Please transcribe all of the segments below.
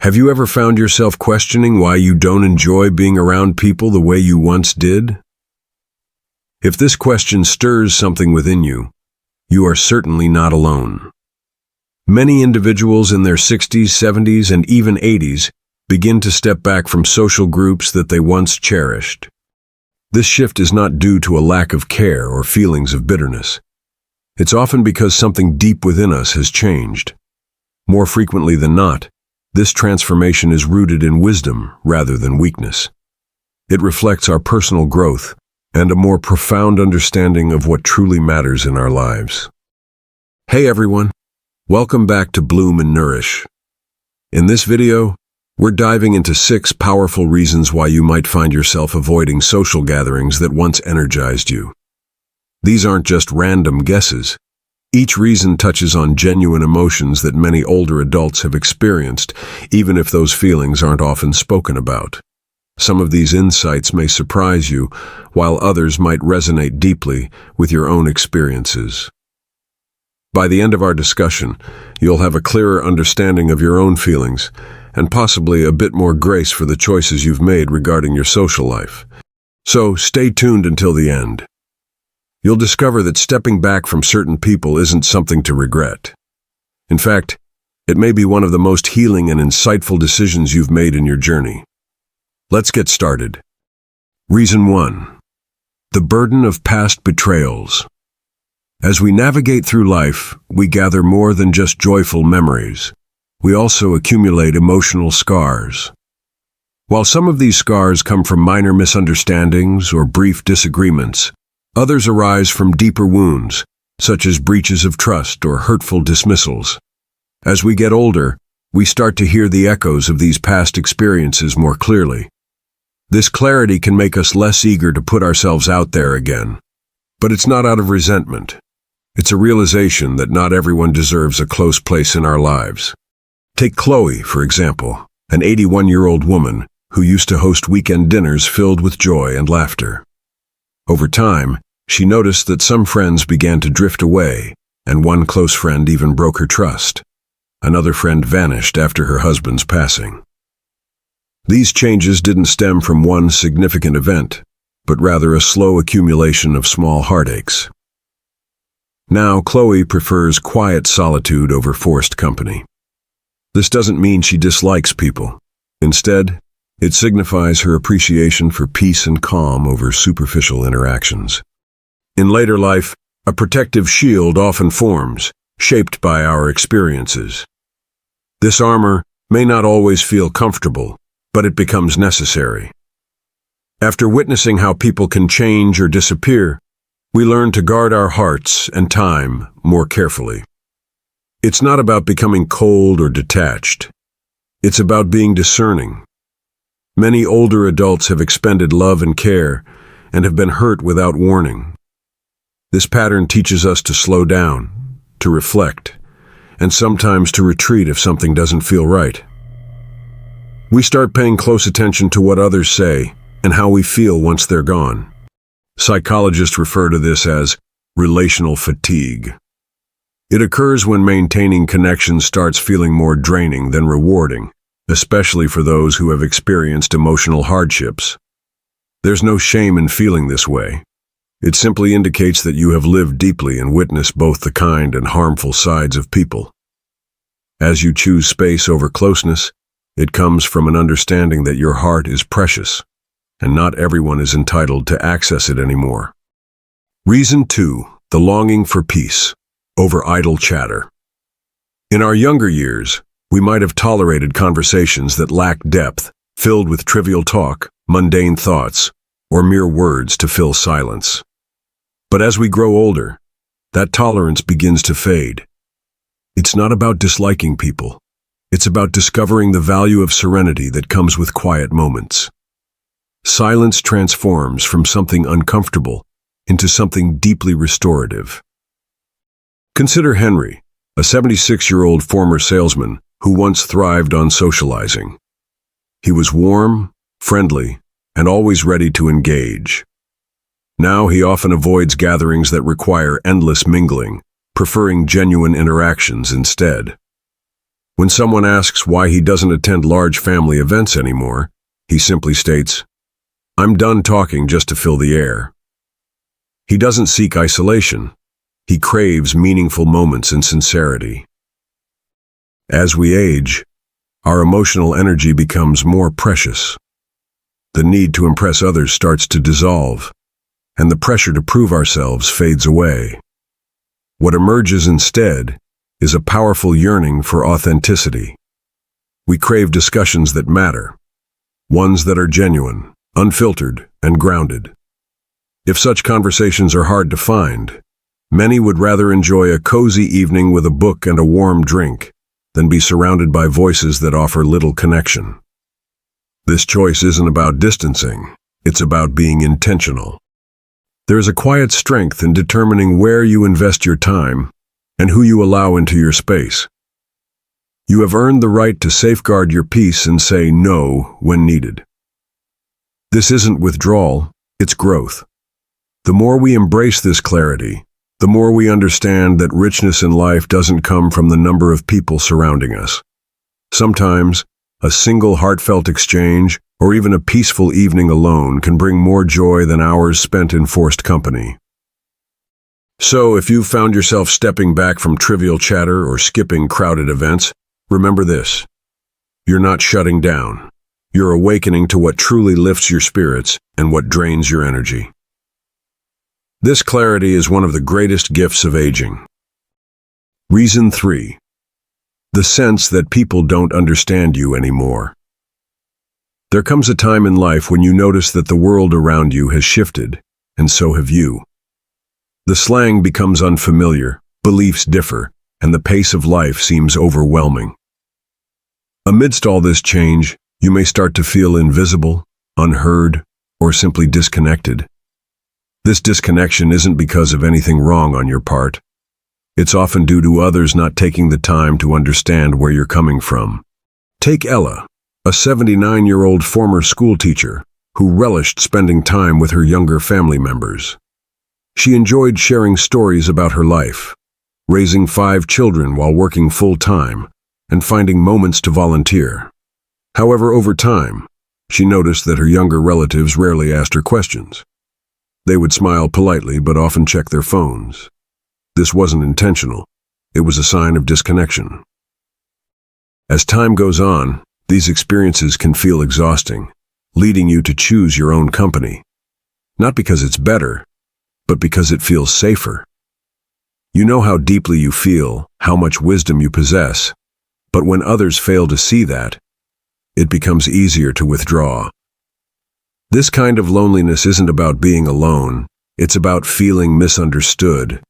Have you ever found yourself questioning why you don't enjoy being around people the way you once did? If this question stirs something within you, you are certainly not alone. Many individuals in their 60s, 70s, and even 80s begin to step back from social groups that they once cherished. This shift is not due to a lack of care or feelings of bitterness. It's often because something deep within us has changed. More frequently than not, this transformation is rooted in wisdom rather than weakness. It reflects our personal growth and a more profound understanding of what truly matters in our lives. Hey everyone, welcome back to Bloom and Nourish. In this video, we're diving into 6 powerful reasons why you might find yourself avoiding social gatherings that once energized you. These aren't just random guesses. Each reason touches on genuine emotions that many older adults have experienced, even if those feelings aren't often spoken about. Some of these insights may surprise you, while others might resonate deeply with your own experiences. By the end of our discussion, you'll have a clearer understanding of your own feelings, and possibly a bit more grace for the choices you've made regarding your social life. So stay tuned until the end. You'll discover that stepping back from certain people isn't something to regret. In fact, it may be one of the most healing and insightful decisions you've made in your journey. Let's get started. Reason 1. The burden of past betrayals. As we navigate through life, we gather more than just joyful memories. We also accumulate emotional scars. While some of these scars come from minor misunderstandings or brief disagreements, others arise from deeper wounds, such as breaches of trust or hurtful dismissals. As we get older, we start to hear the echoes of these past experiences more clearly. This clarity can make us less eager to put ourselves out there again. But it's not out of resentment. It's a realization that not everyone deserves a close place in our lives. Take Chloe, for example, an 81-year-old woman who used to host weekend dinners filled with joy and laughter. Over time, she noticed that some friends began to drift away, and one close friend even broke her trust. Another friend vanished after her husband's passing. These changes didn't stem from one significant event, but rather a slow accumulation of small heartaches. Now, Chloe prefers quiet solitude over forced company. This doesn't mean she dislikes people. Instead, it signifies her appreciation for peace and calm over superficial interactions. In later life, a protective shield often forms, shaped by our experiences. This armor may not always feel comfortable, but it becomes necessary. After witnessing how people can change or disappear, we learn to guard our hearts and time more carefully. It's not about becoming cold or detached. It's about being discerning. Many older adults have expended love and care and have been hurt without warning. This pattern teaches us to slow down, to reflect, and sometimes to retreat if something doesn't feel right. We start paying close attention to what others say and how we feel once they're gone. Psychologists refer to this as relational fatigue. It occurs when maintaining connections starts feeling more draining than rewarding, especially for those who have experienced emotional hardships. There's no shame in feeling this way. It simply indicates that you have lived deeply and witnessed both the kind and harmful sides of people. As you choose space over closeness, it comes from an understanding that your heart is precious, and not everyone is entitled to access it anymore. Reason 2. The longing for peace over idle chatter. In our younger years, we might have tolerated conversations that lacked depth, filled with trivial talk, mundane thoughts, or mere words to fill silence. But as we grow older, that tolerance begins to fade. It's not about disliking people. It's about discovering the value of serenity that comes with quiet moments. Silence transforms from something uncomfortable into something deeply restorative. Consider Henry, a 76-year-old former salesman who once thrived on socializing. He was warm, friendly, and always ready to engage. Now he often avoids gatherings that require endless mingling, preferring genuine interactions instead. When someone asks why he doesn't attend large family events anymore, he simply states, "I'm done talking just to fill the air." He doesn't seek isolation. He craves meaningful moments and sincerity. As we age, our emotional energy becomes more precious. The need to impress others starts to dissolve, and the pressure to prove ourselves fades away. What emerges instead is a powerful yearning for authenticity. We crave discussions that matter, ones that are genuine, unfiltered, and grounded. If such conversations are hard to find, many would rather enjoy a cozy evening with a book and a warm drink than be surrounded by voices that offer little connection. This choice isn't about distancing, it's about being intentional. There is a quiet strength in determining where you invest your time and who you allow into your space. You have earned the right to safeguard your peace and say no when needed. This isn't withdrawal, it's growth. The more we embrace this clarity, the more we understand that richness in life doesn't come from the number of people surrounding us. Sometimes, a single heartfelt exchange or even a peaceful evening alone can bring more joy than hours spent in forced company. So, if you've found yourself stepping back from trivial chatter or skipping crowded events, remember this: you're not shutting down. You're awakening to what truly lifts your spirits and what drains your energy. This clarity is one of the greatest gifts of aging. Reason 3. The sense that people don't understand you anymore. There comes a time in life when you notice that the world around you has shifted, and so have you. The slang becomes unfamiliar, beliefs differ, and the pace of life seems overwhelming. Amidst all this change, you may start to feel invisible, unheard, or simply disconnected. This disconnection isn't because of anything wrong on your part. It's often due to others not taking the time to understand where you're coming from. Take Ella, a 79-year-old former school teacher who relished spending time with her younger family members. She enjoyed sharing stories about her life, raising 5 children while working full-time, and finding moments to volunteer. However, over time, she noticed that her younger relatives rarely asked her questions. They would smile politely but often check their phones. This wasn't intentional. It was a sign of disconnection. As time goes on, these experiences can feel exhausting, leading you to choose your own company. Not because it's better, but because it feels safer. You know how deeply you feel, how much wisdom you possess, but when others fail to see that, it becomes easier to withdraw. This kind of loneliness isn't about being alone, it's about feeling misunderstood.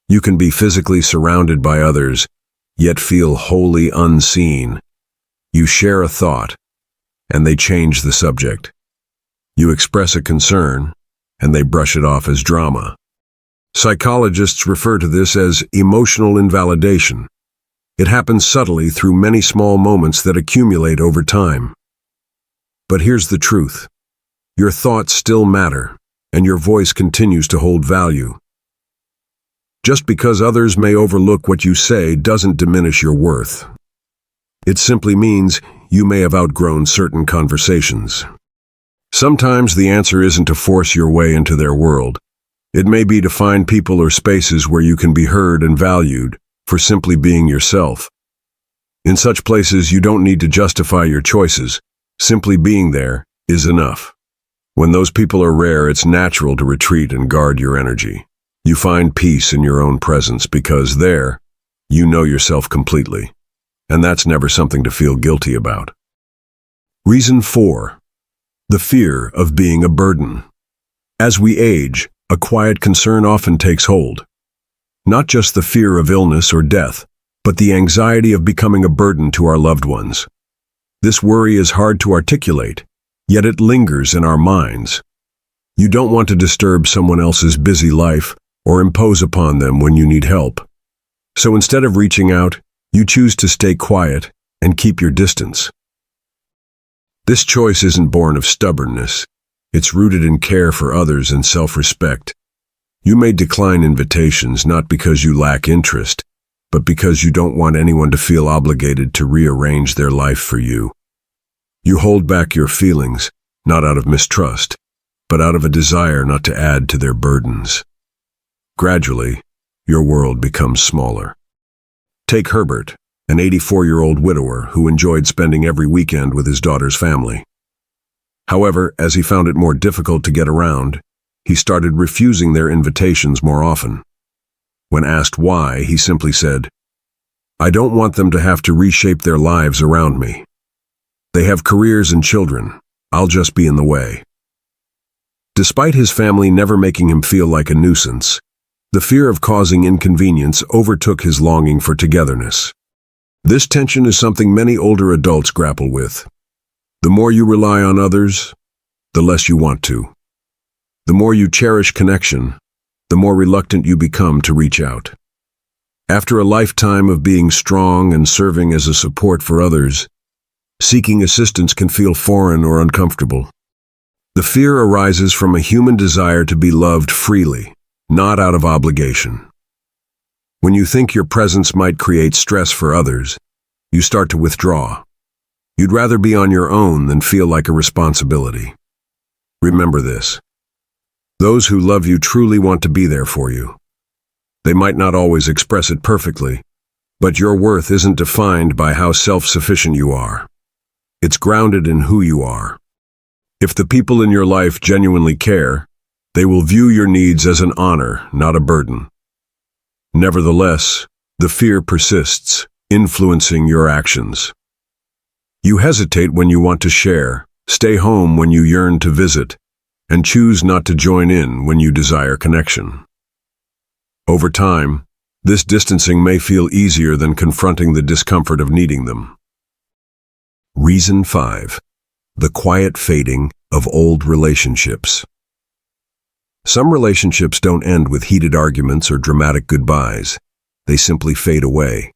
You can be physically surrounded by others, yet feel wholly unseen. You share a thought, and they change the subject. You express a concern, and they brush it off as drama. Psychologists refer to this as emotional invalidation. It happens subtly through many small moments that accumulate over time. But here's the truth. Your thoughts still matter, and your voice continues to hold value. Just because others may overlook what you say doesn't diminish your worth. It simply means you may have outgrown certain conversations. Sometimes the answer isn't to force your way into their world. It may be to find people or spaces where you can be heard and valued for simply being yourself. In such places, you don't need to justify your choices. Simply being there is enough. When those people are rare, it's natural to retreat and guard your energy. You find peace in your own presence because there, you know yourself completely. And that's never something to feel guilty about. Reason 4. The fear of being a burden. As we age, a quiet concern often takes hold. Not just the fear of illness or death, but the anxiety of becoming a burden to our loved ones. This worry is hard to articulate, yet it lingers in our minds. You don't want to disturb someone else's busy life or impose upon them when you need help. So instead of reaching out, you choose to stay quiet and keep your distance. This choice isn't born of stubbornness. It's rooted in care for others and self-respect. You may decline invitations not because you lack interest, but because you don't want anyone to feel obligated to rearrange their life for you. You hold back your feelings, not out of mistrust, but out of a desire not to add to their burdens. Gradually, your world becomes smaller. Take Herbert, an 84-year-old widower who enjoyed spending every weekend with his daughter's family. However, as he found it more difficult to get around, he started refusing their invitations more often. When asked why, he simply said, "I don't want them to have to reshape their lives around me. They have careers and children. I'll just be in the way." Despite his family never making him feel like a nuisance, the fear of causing inconvenience overtook his longing for togetherness. This tension is something many older adults grapple with. The more you rely on others, the less you want to. The more you cherish connection, the more reluctant you become to reach out. After a lifetime of being strong and serving as a support for others, seeking assistance can feel foreign or uncomfortable. The fear arises from a human desire to be loved freely, not out of obligation. When you think your presence might create stress for others, you start to withdraw. You'd rather be on your own than feel like a responsibility. Remember this. Those who love you truly want to be there for you. They might not always express it perfectly, but your worth isn't defined by how self-sufficient you are. It's grounded in who you are. If the people in your life genuinely care, they will view your needs as an honor, not a burden. Nevertheless, the fear persists, influencing your actions. You hesitate when you want to share, stay home when you yearn to visit, and choose not to join in when you desire connection. Over time, this distancing may feel easier than confronting the discomfort of needing them. Reason 5. The quiet fading of old relationships. Some relationships don't end with heated arguments or dramatic goodbyes. They simply fade away.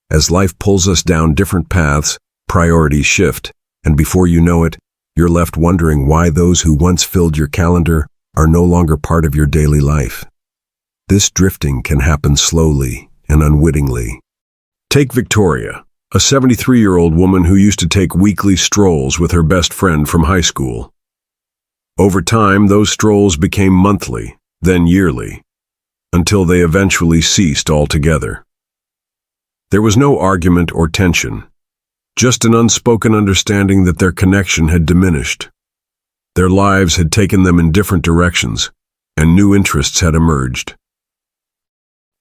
As life pulls us down different paths, priorities shift, and before you know it, you're left wondering why those who once filled your calendar are no longer part of your daily life. This drifting can happen slowly and unwittingly. Take Victoria, a 73-year-old woman who used to take weekly strolls with her best friend from high school. Over time, those strolls became monthly, then yearly, until they eventually ceased altogether. There was no argument or tension, just an unspoken understanding that their connection had diminished. Their lives had taken them in different directions, and new interests had emerged.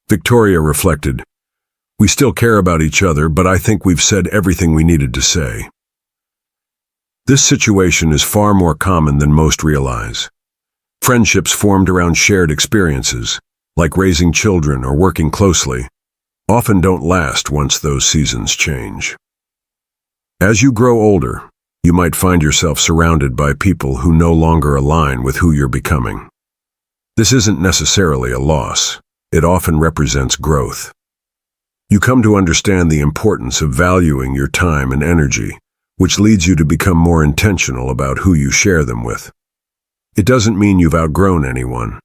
Victoria reflected, "We still care about each other, but I think we've said everything we needed to say." This situation is far more common than most realize. Friendships formed around shared experiences, like raising children or working closely, often don't last once those seasons change. As you grow older, you might find yourself surrounded by people who no longer align with who you're becoming. This isn't necessarily a loss. It often represents growth. You come to understand the importance of valuing your time and energy, which leads you to become more intentional about who you share them with. It doesn't mean you've outgrown anyone.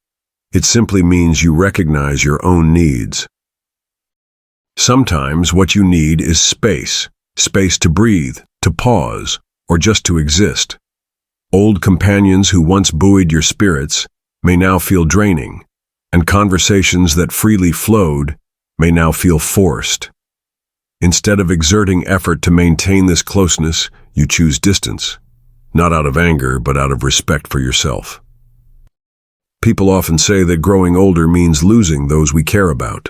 It simply means you recognize your own needs. Sometimes what you need is space to breathe, to pause, or just to exist. Old companions who once buoyed your spirits may now feel draining, and conversations that freely flowed may now feel forced. Instead of exerting effort to maintain this closeness, you choose distance, not out of anger, but out of respect for yourself. People often say that growing older means losing those we care about.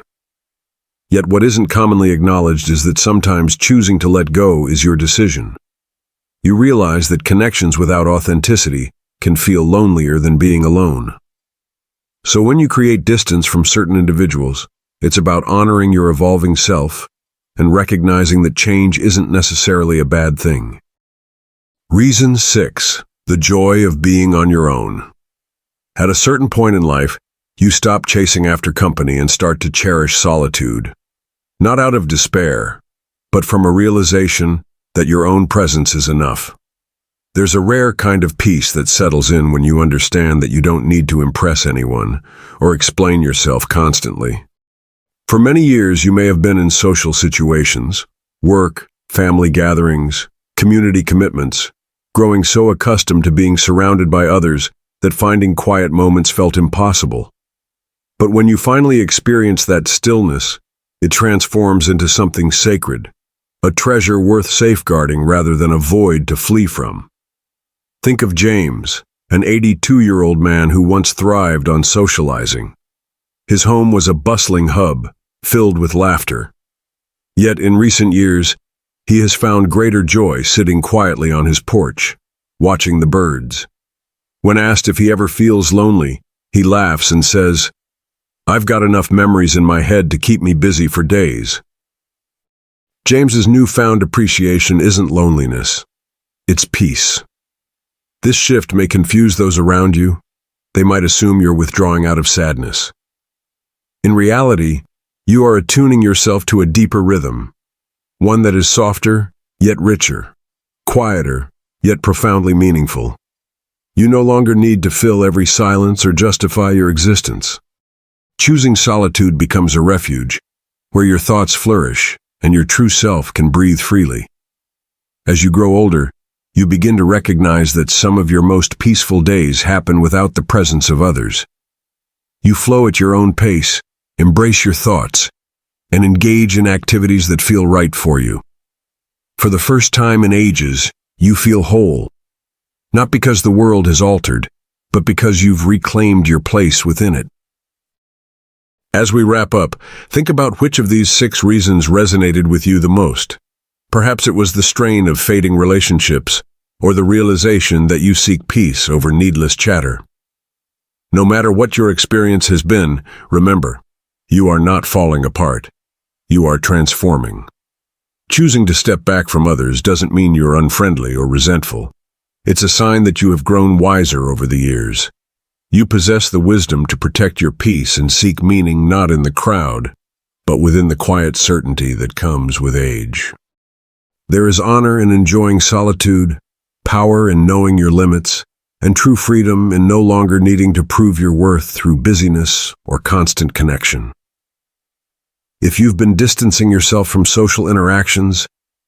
Yet what isn't commonly acknowledged is that sometimes choosing to let go is your decision. You realize that connections without authenticity can feel lonelier than being alone. So when you create distance from certain individuals, it's about honoring your evolving self and recognizing that change isn't necessarily a bad thing. Reason 6. The joy of being on your own. At a certain point in life, you stop chasing after company and start to cherish solitude. Not out of despair, but from a realization that your own presence is enough. There's a rare kind of peace that settles in when you understand that you don't need to impress anyone or explain yourself constantly. For many years, you may have been in social situations, work, family gatherings, community commitments, growing so accustomed to being surrounded by others that finding quiet moments felt impossible. But when you finally experience that stillness, it transforms into something sacred, a treasure worth safeguarding rather than a void to flee from. Think of James, an 82-year-old man who once thrived on socializing. His home was a bustling hub, filled with laughter. Yet in recent years, he has found greater joy sitting quietly on his porch, watching the birds. When asked if he ever feels lonely, he laughs and says, "I've got enough memories in my head to keep me busy for days." James's newfound appreciation isn't loneliness, it's peace. This shift may confuse those around you. They might assume you're withdrawing out of sadness. In reality, you are attuning yourself to a deeper rhythm, one that is softer, yet richer, quieter, yet profoundly meaningful. You no longer need to fill every silence or justify your existence. Choosing solitude becomes a refuge, where your thoughts flourish and your true self can breathe freely. As you grow older, you begin to recognize that some of your most peaceful days happen without the presence of others. You flow at your own pace, embrace your thoughts, and engage in activities that feel right for you. For the first time in ages, you feel whole. Not because the world has altered, but because you've reclaimed your place within it. As we wrap up, think about which of these 6 reasons resonated with you the most. Perhaps it was the strain of fading relationships, or the realization that you seek peace over needless chatter. No matter what your experience has been, remember, you are not falling apart. You are transforming. Choosing to step back from others doesn't mean you're unfriendly or resentful. It's a sign that you have grown wiser over the years. You possess the wisdom to protect your peace and seek meaning not in the crowd, but within the quiet certainty that comes with age. There is honor in enjoying solitude, power in knowing your limits, and true freedom in no longer needing to prove your worth through busyness or constant connection. If you've been distancing yourself from social interactions,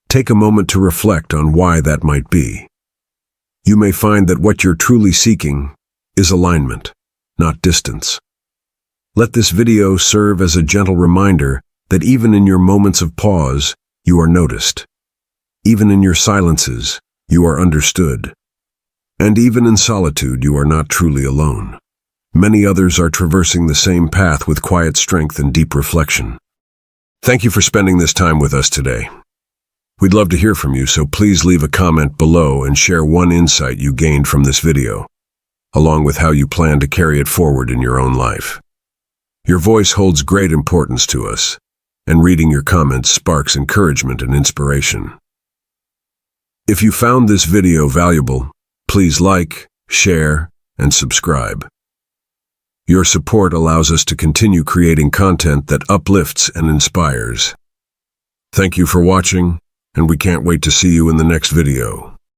take a moment to reflect on why that might be. You may find that what you're truly seeking is alignment, not distance. Let this video serve as a gentle reminder that even in your moments of pause, you are noticed. Even in your silences, you are understood. And even in solitude, you are not truly alone. Many others are traversing the same path with quiet strength and deep reflection. Thank you for spending this time with us today. We'd love to hear from you, so please leave a comment below and share one insight you gained from this video, along with how you plan to carry it forward in your own life. Your voice holds great importance to us, and reading your comments sparks encouragement and inspiration. If you found this video valuable, please like, share, and subscribe. Your support allows us to continue creating content that uplifts and inspires. Thank you for watching, and we can't wait to see you in the next video.